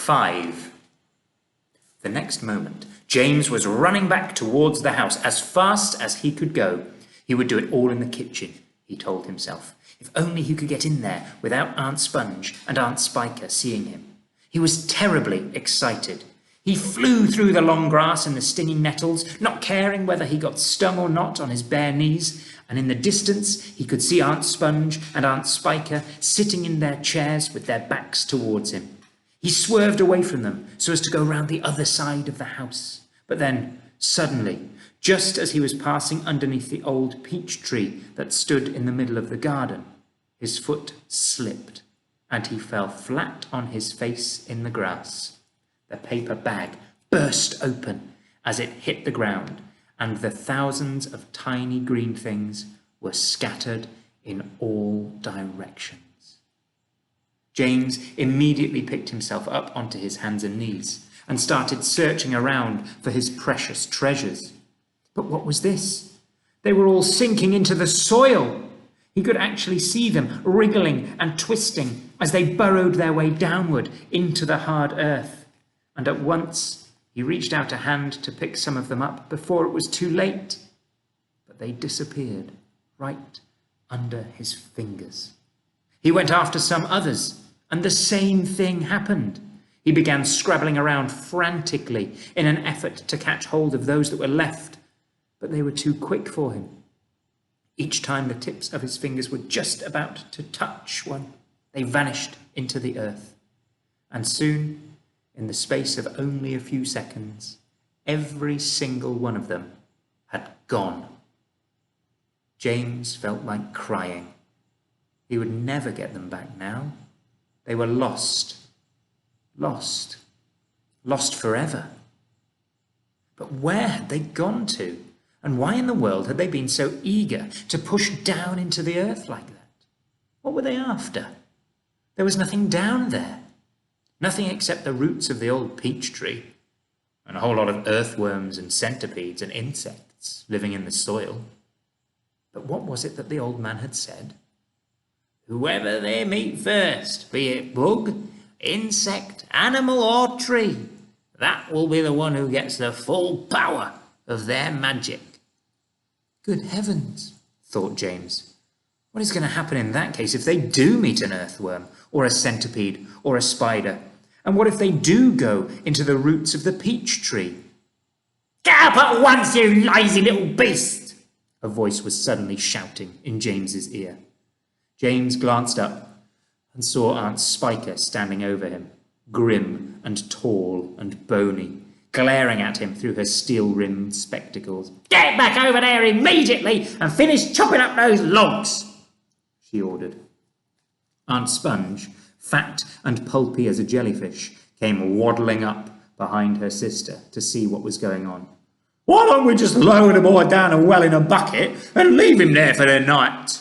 5. The next moment, James was running back towards the house as fast as he could go. He would do it all in the kitchen, he told himself. If only he could get in there without Aunt Sponge and Aunt Spiker seeing him. He was terribly excited. He flew through the long grass and the stinging nettles, not caring whether he got stung or not on his bare knees, and in the distance he could see Aunt Sponge and Aunt Spiker sitting in their chairs with their backs towards him. He swerved away from them so as to go round the other side of the house. But then, suddenly, just as he was passing underneath the old peach tree that stood in the middle of the garden, his foot slipped and he fell flat on his face in the grass. The paper bag burst open as it hit the ground, and the thousands of tiny green things were scattered in all directions. James immediately picked himself up onto his hands and knees and started searching around for his precious treasures. But what was this? They were all sinking into the soil. He could actually see them wriggling and twisting as they burrowed their way downward into the hard earth. And at once he reached out a hand to pick some of them up before it was too late. But they disappeared right under his fingers. He went after some others, and the same thing happened. He began scrabbling around frantically in an effort to catch hold of those that were left, but they were too quick for him. Each time the tips of his fingers were just about to touch one, they vanished into the earth. And soon, in the space of only a few seconds, every single one of them had gone. James felt like crying. He would never get them back now. They were lost. Lost forever. But where had they gone to? And why in the world had they been so eager to push down into the earth like that? What were they after? There was nothing down there. Nothing except the roots of the old peach tree, and a whole lot of earthworms and centipedes and insects living in the soil. But what was it that the old man had said? Whoever they meet first, be it bug, insect, animal or tree, that will be the one who gets the full power of their magic. Good heavens, thought James. What is going to happen in that case if they do meet an earthworm or a centipede or a spider? And what if they do go into the roots of the peach tree? Get up at once, you lazy little beast! A voice was suddenly shouting in James's ear. James glanced up and saw Aunt Spiker standing over him, grim and tall and bony, glaring at him through her steel-rimmed spectacles. Get back over there immediately and finish chopping up those logs, she ordered. Aunt Sponge, fat and pulpy as a jellyfish, came waddling up behind her sister to see what was going on. Why don't we just lower the boy down a well in a bucket and leave him there for the night?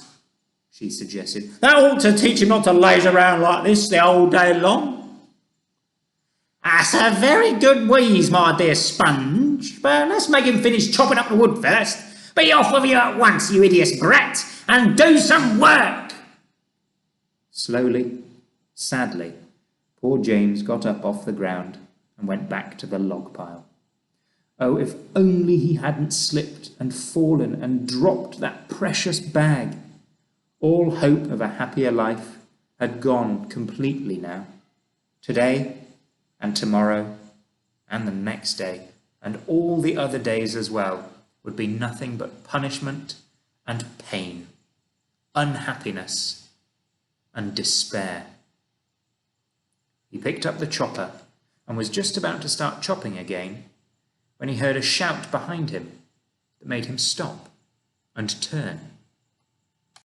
She suggested. That ought to teach him not to laze around like this the whole day long. That's a very good wheeze, my dear Sponge, but let's make him finish chopping up the wood first. Be off with you at once, you idiot brat, and do some work. Slowly, sadly, poor James got up off the ground and went back to the log pile. Oh, if only he hadn't slipped and fallen and dropped that precious bag. All hope of a happier life had gone completely now. Today and tomorrow and the next day and all the other days as well would be nothing but punishment and pain, unhappiness and despair. He picked up the chopper and was just about to start chopping again when he heard a shout behind him that made him stop and turn.